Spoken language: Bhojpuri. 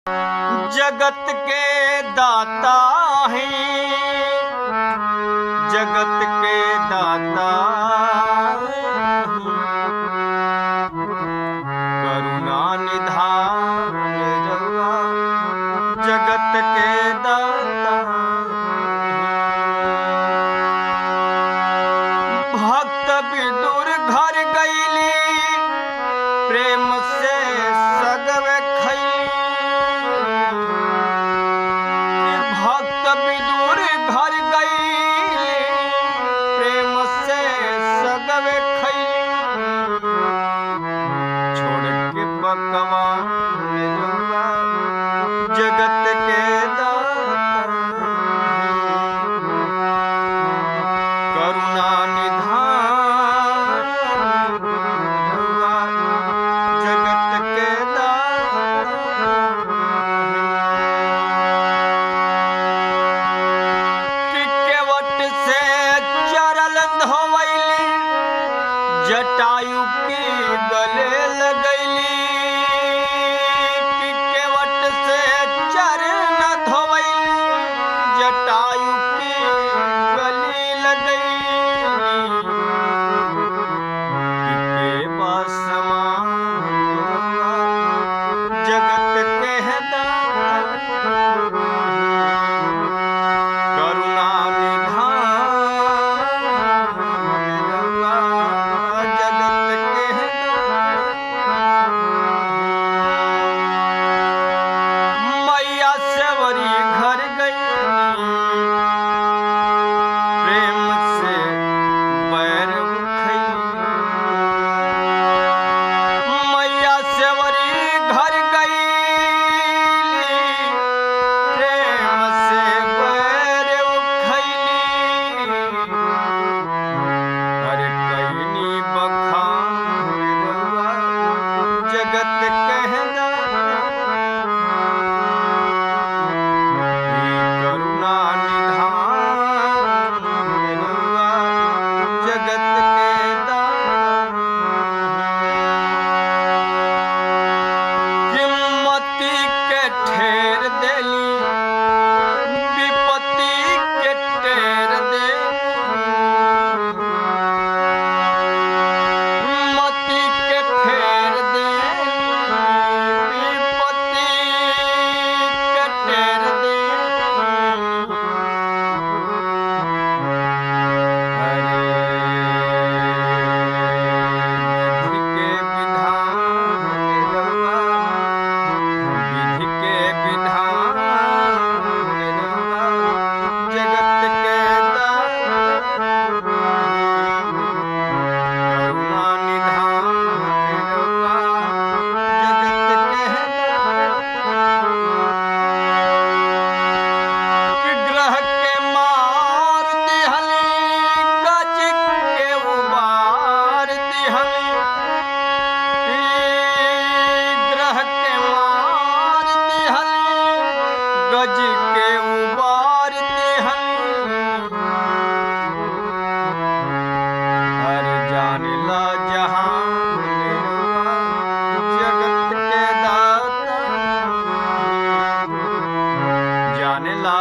जगत के दाता है, जगत के दाता करुणा निधान रवा, जगत के दाता भक्त विदुर घर गईली प्रेम से सगवे खैली। भक्त विदुर घर गईली प्रेम से सगवे खैली। छोड़ के पकवान रवा, जगत के दाता करुणा निधान रवा, जगत के दाता। कि केवट से चरल धोवैली, जटायु के गले लगैली। कि केवट से चरण धोवैली, जटायु के गले लगैली। कि केवा समान रवा, जगत के दाता करुणा निधान रवा, जगत के दाता। मैया सेवरी घर गई प्रेम से बैर खैली। मैया सेवरी घर गई प्रेम से बैर खैली। अरे कैनी बखान रवा, जगत के दाता करुणा निधान रवा, जगत के दाता। हिम्मती के ठेर देली, विपत्ति के टेर देली। हिम्मती के ठेर देली, विपत्ति के टेर देली। अरे विधि के विधान रवा, विधि के विधान रवा, जगत के दाता करुणा निधान रवा, जगत के दाता। कि ग्रह के मार दिहली, गज के उबार दिहली। ग्रह के मार दिहली, गज के उबार दिहली। हर जानिला जहान रवा, जगत के दाता जानिला